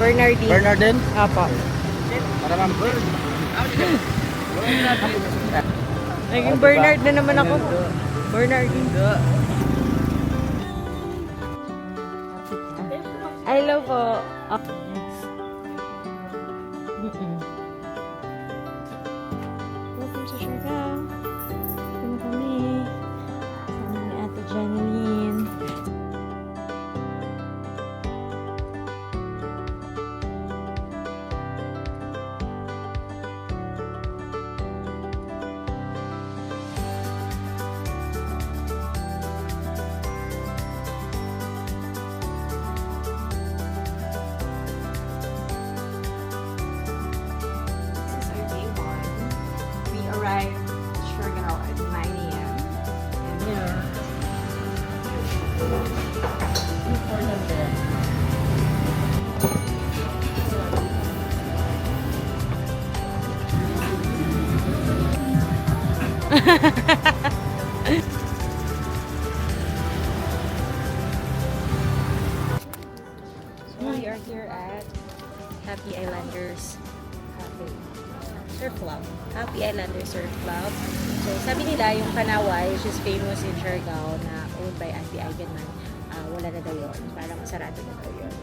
Bernardine. Bernardine? Apo. Para ma'am. Naging Bernard na naman ako. Bernardine. Hello po. Welcome to Siargao. Ano kami? Sama ni Ate Janeline. Arrived at Siargao at 9 a.m. And yeah. We are here at Happy Islanders Cafe. Surf Club. Happy Islander Surf Club. So, sabi nila, yung Kanaway, which is famous in Siargao, na owned by Auntie Eigenman, wala na daw yun. Parang sarado na daw yun.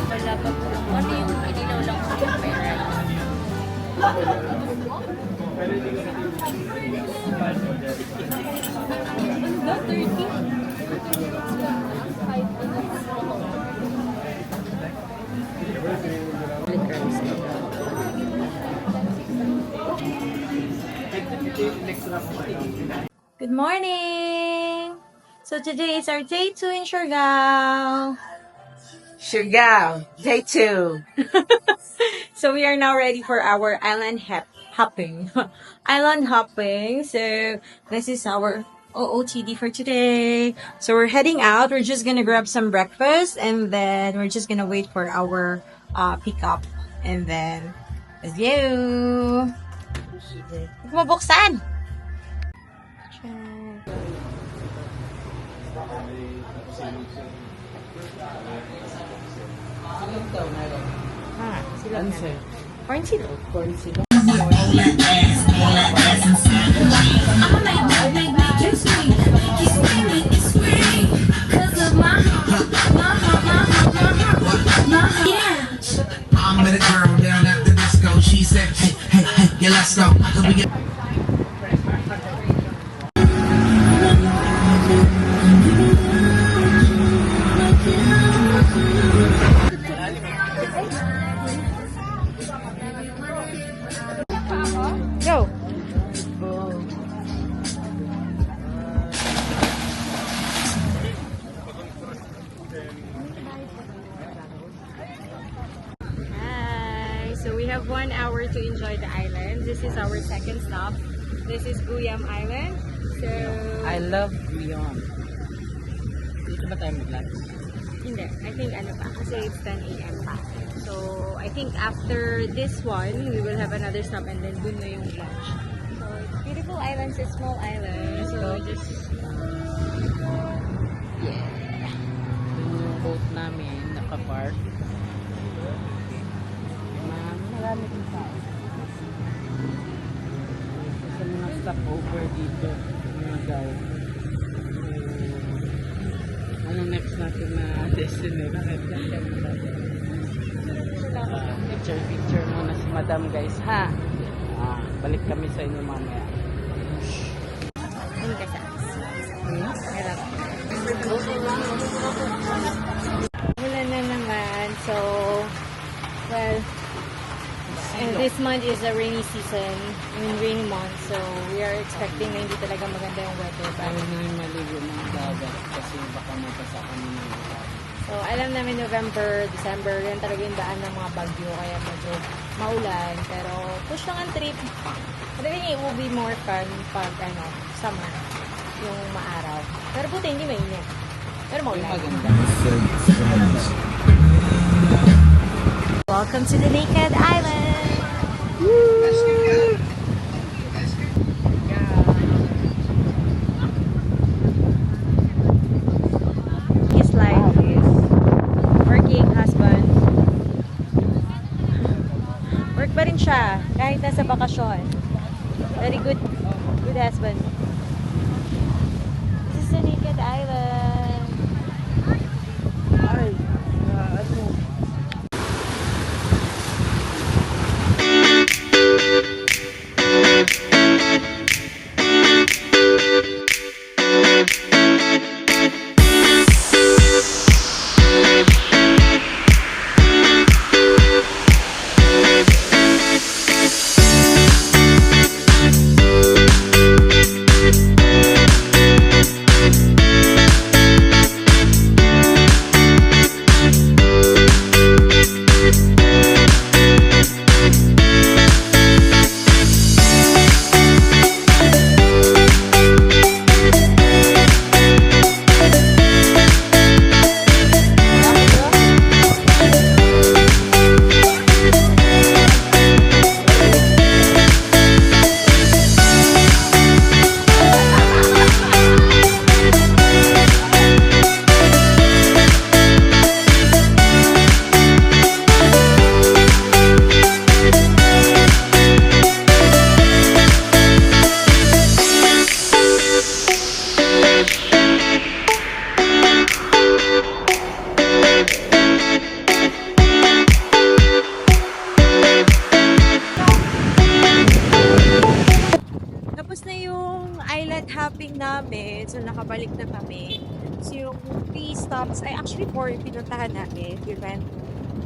Wala pa po. Ano yung inilaw lang po yung pera? Ano ba? 30? Good morning! So today is our day 2 in Siargao. Siargao, day 2. So we are now ready for our island hopping. Island hopping. So this is our OOTD for today. So we're heading out. We're just gonna grab some breakfast and then we're just gonna wait for our pickup. And then, let's go! Mabuksan! Silog na. Corn silog. Corn silog. I met a girl down at the disco. She said, hey, hey, hey, yeah, let's go. Go! Hi! So we have 1 hour to enjoy the island. This is our second stop. This is Guyam Island. So, I love Guion. Dito ba tayo mag-lunch? hindi. I think ano pa, kasi it's 10 a.m. pa. So, I think after this one, we will have another stop and then dun na yung lunch. So, it's beautiful islands, it's small island. So, just... Yeah. Yung boat namin, nakapark. Marami din tao. Sa mga stopover dito, mga guys. Anong next natin na destination? Picture muna si Madam guys ha. Balik kami sa inyo mamaya. This month is a rainy season, I mean rainy month, so we are expecting na hindi talaga maganda yung weather. Ayaw But, namin maligo ng dagat kasi baka magkasa kami ng dagat. so alam namin November, December, yan talaga yung daan ng mga bagyo, kaya medyo maulan. Pero push lang ang trip. I think it will be more fun pag summer, yung maaraw. Pero buti hindi mainit. Pero Yung maulan. maganda. Welcome to the Naked Island! His life is working husband. Work pa rin siya kahit nasa bakasyon. Very good husband. This is the Naked Island. Ay, ano? Tapos na yung island hopping namin. So, nakabalik na kami. So, yung 3 stops, ay actually 4 yung pinuntahan namin. We went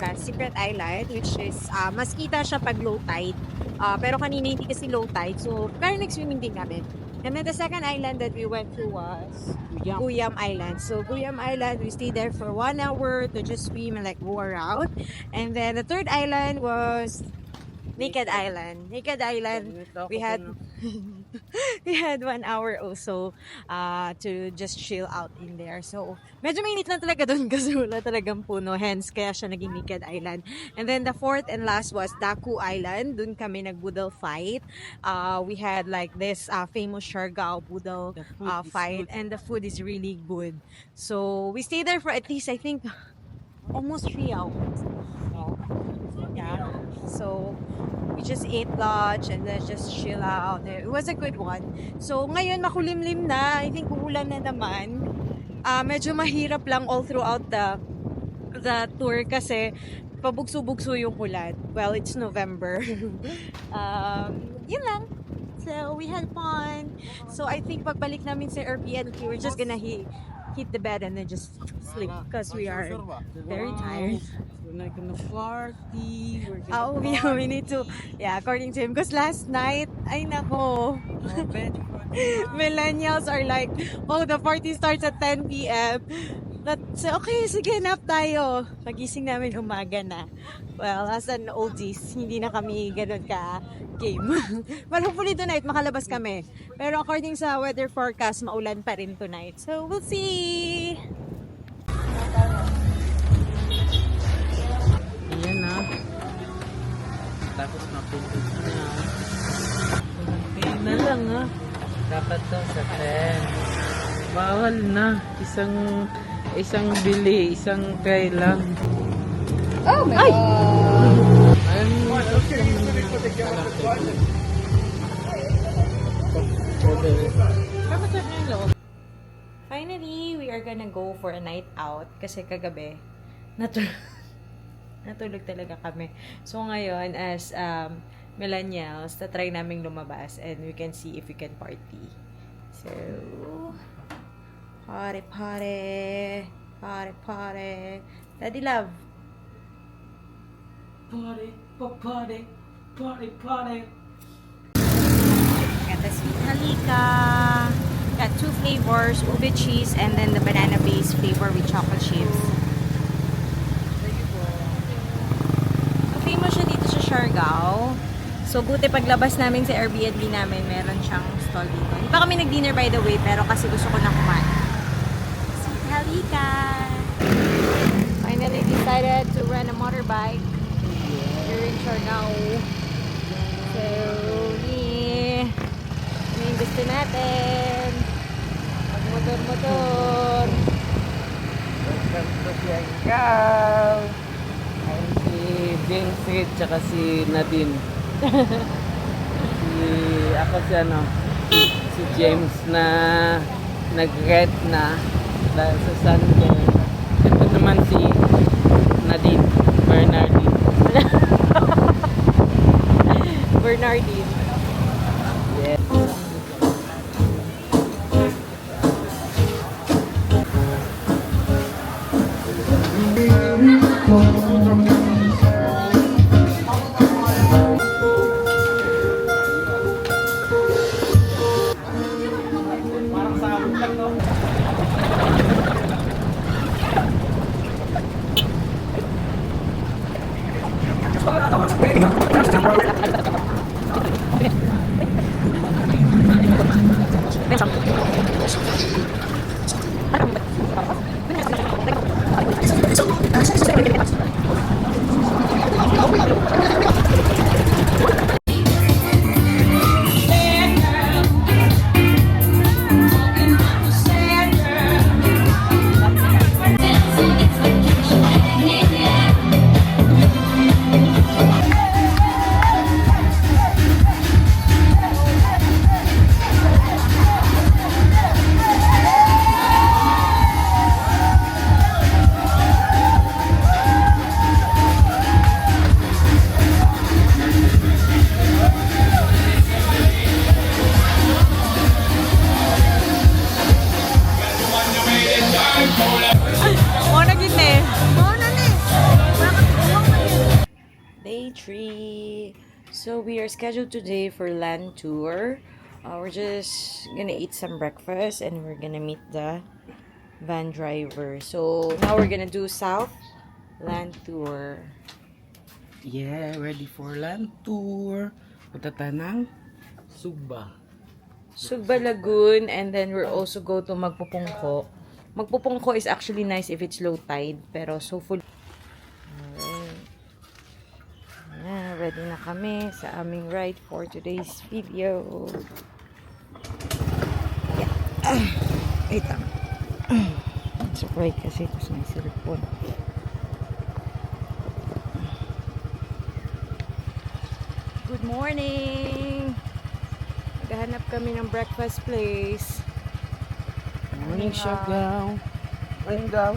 to Secret Island, which is, mas kita siya pag low tide. Pero kanina hindi kasi low tide. So, pero nag-swimming din kami. And then the second island that we went to was Guyam Island. So, Guyam Island, we stayed there for 1 hour to just swim and like go around. And then the third island was Naked Island. Naked Island, we had we had 1 hour also to just chill out in there. So, medyo mainit lang talaga doon kasi wala talagang puno. Hence, kaya siya naging Naked Island. And then, the fourth and last was Daku Island. Doon kami nag-boodle fight. We had like this famous Siargao boodle The food is fight. good. And the food is really good. So, we stayed there for at least, I think, almost 3 hours. Yeah. So, we just ate lunch and then just chill out. It was a good one. So, ngayon makulimlim na. I think uulan na naman. Medyo mahirap lang all throughout the tour kasi pabugso-bugso yung ulan. Well, it's November. Yun lang. So, we had fun. So, I think pagbalik namin sa Airbnb, we're just gonna hit the bed and then just sleep because we are very tired. We're not gonna party. We're gonna We need to, yeah, according to him. Because last night, ay nako, millennials are like, oh, the party starts at 10 p.m. So, okay, sige, nap tayo. Pagising namin umaga na. Well, as an oldies, hindi na kami ganun ka-game. But hopefully tonight, makalabas kami. Pero according sa weather forecast, maulan pa rin tonight. So, we'll see! Ayan na. Tapos napuntos na. Okay na lang Dapat to sa 10. Bawal na. Isang bili, isang kailang. Oh my God! Finally, we are gonna go for a night out kasi kagabi natulog talaga kami. So ngayon as millennials, try naming lumabas and we can see if we can party. So party party party party. Daddy love. Party, party. Got the sweet halika. Got 2 flavors, ube cheese, and then the banana-based flavor with chocolate chips. Famous siya dito sa Siargao. So, buti paglabas namin sa Airbnb namin, meron siyang stall dito. Hindi pa kami nag-dinner by the way, pero kasi gusto ko na kumain. Sweet halika! Finally decided to rent a motorbike here in Siargao. So, yeah. Ano yung gusto natin? Mag-motor-motor. Welcome to Siargao. Ayun si Vincent tsaka si Nadine. Ako si si James na nag-rent na dahil sa Sunday. Ito naman si Nadine Bernardine. Bernardine. Yeah. Day 3. So we are scheduled today for land tour. We're just gonna eat some breakfast and we're gonna meet the van driver. So now we're gonna do south land tour. Yeah, ready for land tour. Punta tayo ng Sugba. Sugba Lagoon, and then we're also go to Magpupungko. Magpupungko is actually nice if it's low tide, pero so full. Alright. Yeah, ready na kami sa aming ride for today's video. Yeah. Wait lang. It's right kasi ito sa may cellphone. Good morning! Naghahanap kami ng breakfast place. Morning, Siargao. Morning, daw.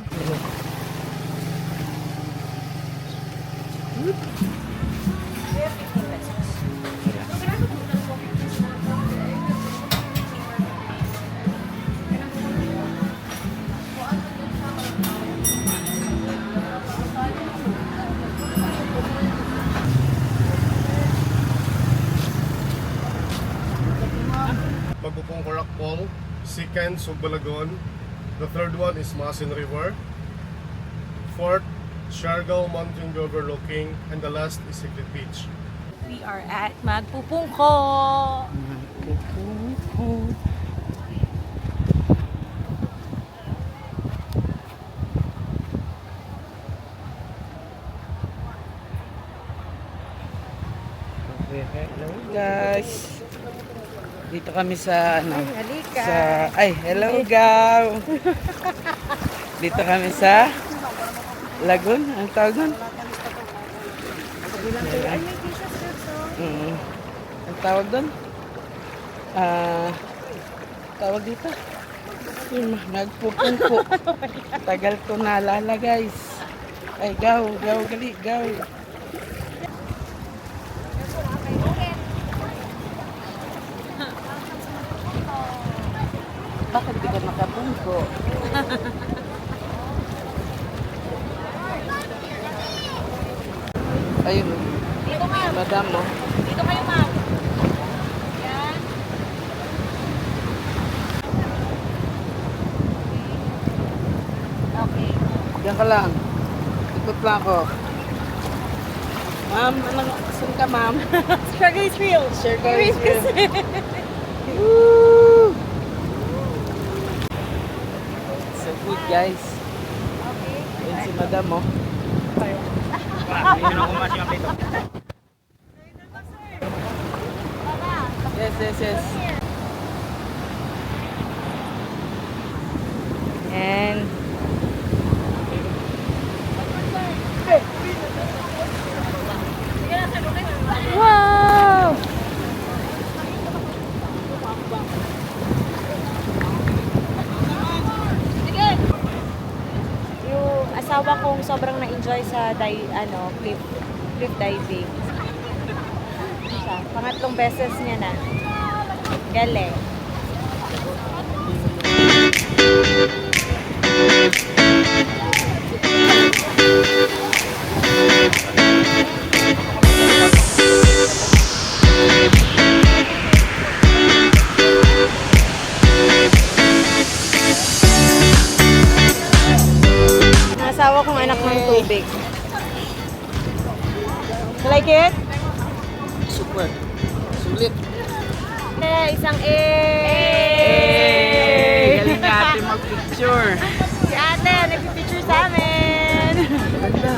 Magpupong Corac second Sugbalagon, the third one is Masin River, fourth Siargao Mountain overlooking, and the last is Secret Beach. We are at Magpupungko! Hello, guys. Dito kami sa Halika! hello, Gaw. Dito kami sa Lagoon. Ang tawag nun? Ang tawag doon? Tawag dito? Yun, Magpupungko. Tagal ko naalala, guys. Ay, Gaw, gali, Gaw. Bakit di ka nakapungko? Ayun. Madam mo. Dito kayo, ma'am. Yan. Okay. Diyan ka lang. Ikot lang ako. Ma'am, saan ka, ma'am? Struggle is real. Circle is real. So good, guys. Okay. Yan si madam, oh. Yes, yes, yes. And wow! Yung asawa kong sobrang na-enjoy sa cliff diving. Siya, pangatlong beses niya na. Galing. Ang asawa kong anak ng tubig. You like it? Super. Sulit. Isang A! Galing na ate mag-picture. Si ate, nagpipicture sa amin! Ganda.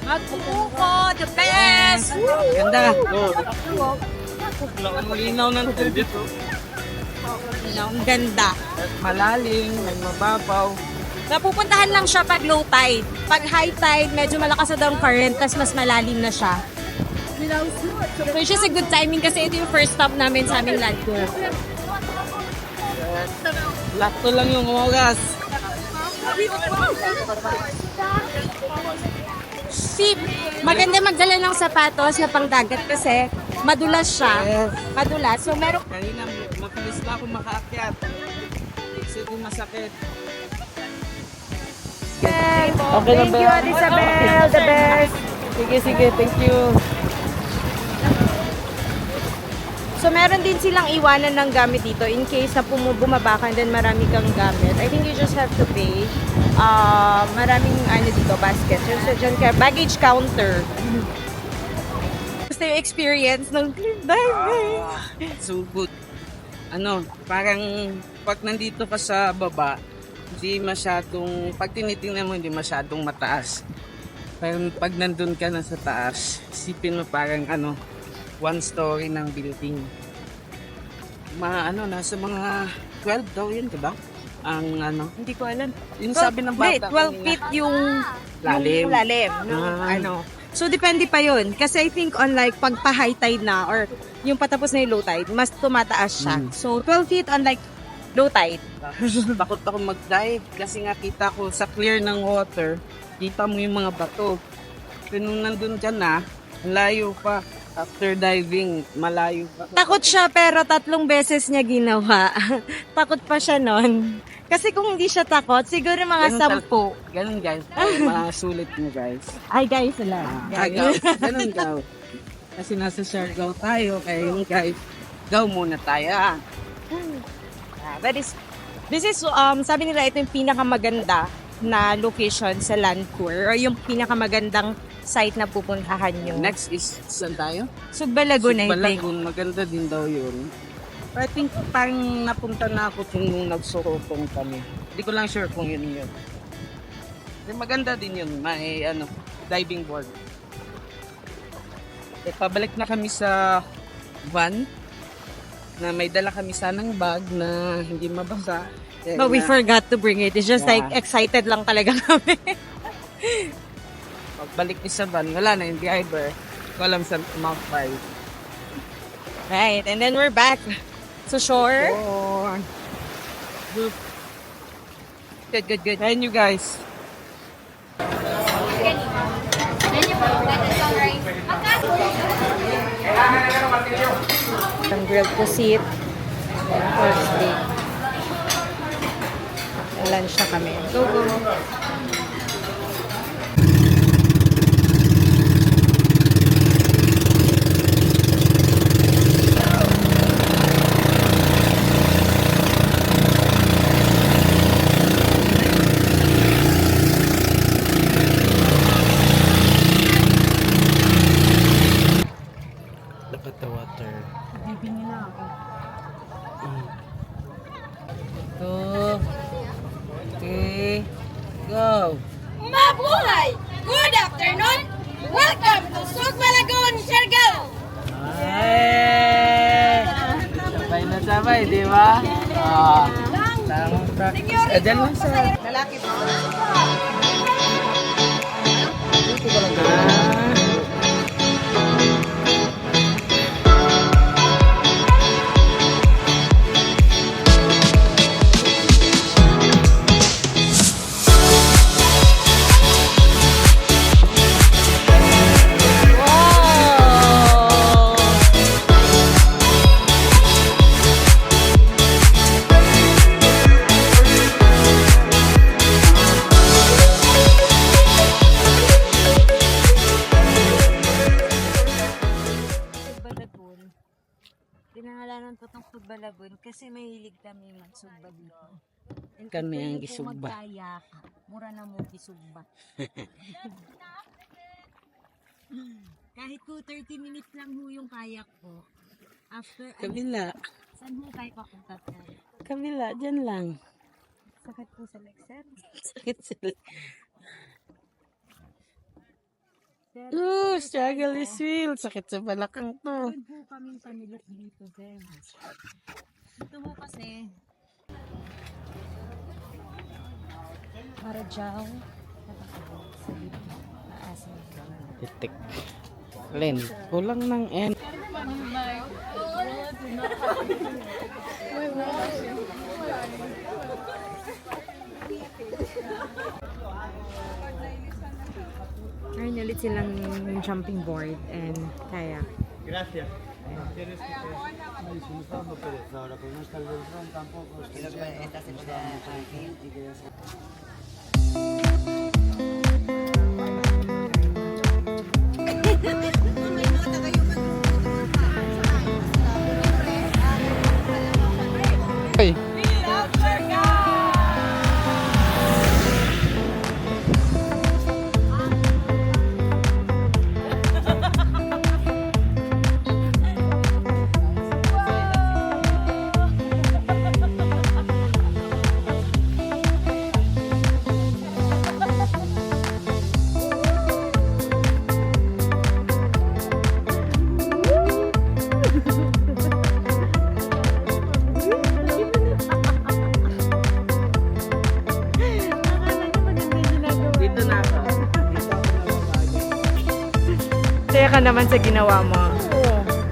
Magpupuko! The best! Ganda. Ang malinaw ng tubig. Ang ganda. Malalim, may mababaw. Napupuntahan lang siya pag low tide. Pag high tide, medyo malakas na daw ang current, tas mas malalim na siya. So it's just a good timing kasi ito yung first stop namin sa aming land tour. Lakto lang yung oras. Sip! Maganda magdala ng sapatos na pangdagat kasi madulas siya. Yes. Madulas. So meron Kanina, mabilis na ako makaakyat. Kasi masakit. Okay lang ba? Thank you, Isabel. The best. Sige, sige. Thank you. So, meron din silang iwanan ng gamit dito in case na bumaba ka and then marami kang gamit. I think you just have to pay. Maraming dito, basket. So, dyan ka, baggage counter. Gusto yung experience ng cliff diving. So good. Parang pag nandito ka sa baba, hindi masyadong, pag tinitingnan mo, hindi masyadong mataas. Pero pag nandun ka na sa taas, isipin mo parang one story ng building. Nasa mga 12 daw yun, diba? Ang Hindi ko alam. yung sabi ng bata. 12 feet yung Lalim. Yung lalim. Ah. So, depende pa yun. Kasi I think unlike pag pa-high tide na or yung patapos na yung low tide, mas tumataas siya. So, 12 feet unlike low tide. Takot ako mag-dive kasi nga kita ko sa clear ng water, kita mo yung mga bato. Pero nung nandun ka na, layo pa. After diving, malayo pa. Takot siya pero 3 beses niya ginawa. Takot pa siya nun. Kasi kung hindi siya takot, siguro mga 10. Ganun guys. Mga sulit mo guys. Ay guys, wala. Ganun gaw. Kasi nasa Siargao tayo, kaya yung guys, gaw muna tayo. But this is, sabi nila, ito yung pinakamaganda na location sa Landcour or yung pinakamagandang site na pupuntahan nyo. Next is, saan tayo? Sugbalagon, I think. Sugbalagon, maganda din daw yun. I think parang napunta na ako nung nagsurotong kami. Hindi ko lang sure kung yun yun. Maganda din yun, may diving board. Pabalik na kami sa van na may dala kami sanang bag na hindi mabasa. But we forgot to bring it. It's just like excited lang talaga kami. Pagbalik ni sa van, wala na yung driver. Ko alam sa Mount 5. Right, and then we're back sa shore. Good. Ayan you guys. Ang grilled pusit. Pork steak. Lunch na kami. Go. Go! Mabuhay! Good afternoon! Welcome to Sugbalagon, Siargao! Ay! Sabay na sabay, di ba? Ah, tamang practice. Dyan lang sa... Lalaki po. Sugbalagon. Pinangalanan ko tong Sugbalagon kasi mahilig kami magsugba dito. And Kami kung ang pwede po gisugba. magkayak, mura na mo gisugba. Kahit po 30 minutes lang ho yung kayak ko. After, Kabila. saan ho kayo papunta tayo? Kabila, dyan lang. Sakit po sa legs, sir. Sakit sila. Sir, Struggle is real. Sakit sa balakang to. Pwede po kaming pamilot dito, sir. Ito po kasi, Marajaw, sa dito, maasin. Titik. Len, kulang ng N. Meron ulit silang jumping board and kayak. Ay. Dito na ako. Saya ka naman sa ginawa mo.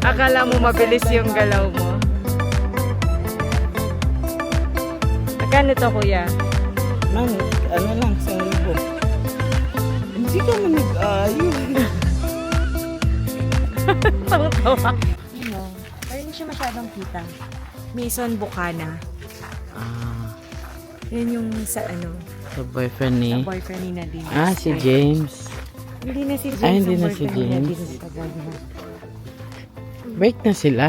Akala mo mabilis yung galaw mo. Magkano to, kuya? Ma'am, ano lang, sa libo. Hindi ka man nag-ayun. Tawa-tawa. Ano? Pero hindi siya masyadong kita. Mason Bucana. Ah, Yan yung sa ano, sa boyfriend ni... sa boyfriend ni Nadine. Ah, si James. Hindi na si James. Ah, hindi ang na si boyfriend ni James. Nadine, tagal na. Break na sila?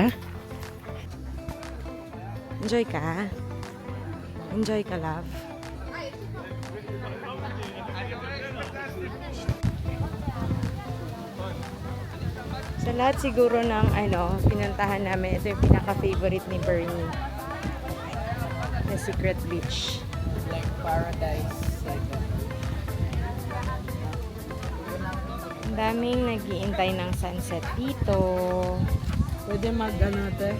Enjoy ka? Enjoy ka, love? Sa lahat siguro ng ano, pinuntahan namin, ito yung pinaka-favorite ni Bernie. The Secret Beach. Like paradise. Ang daming nag-iintay ng sunset dito. Pwede mag-ano te?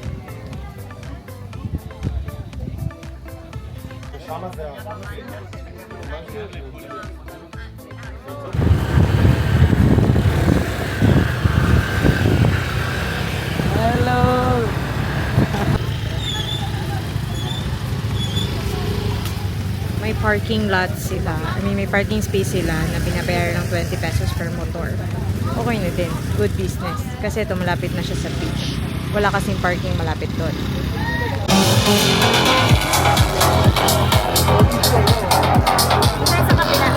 Hello! May parking lot sila. May parking space sila na binabayaran ng 20 pesos per motor. Okay na din. Good business. Kasi ito malapit na siya sa beach. Wala kasing parking malapit doon. Sa kabila.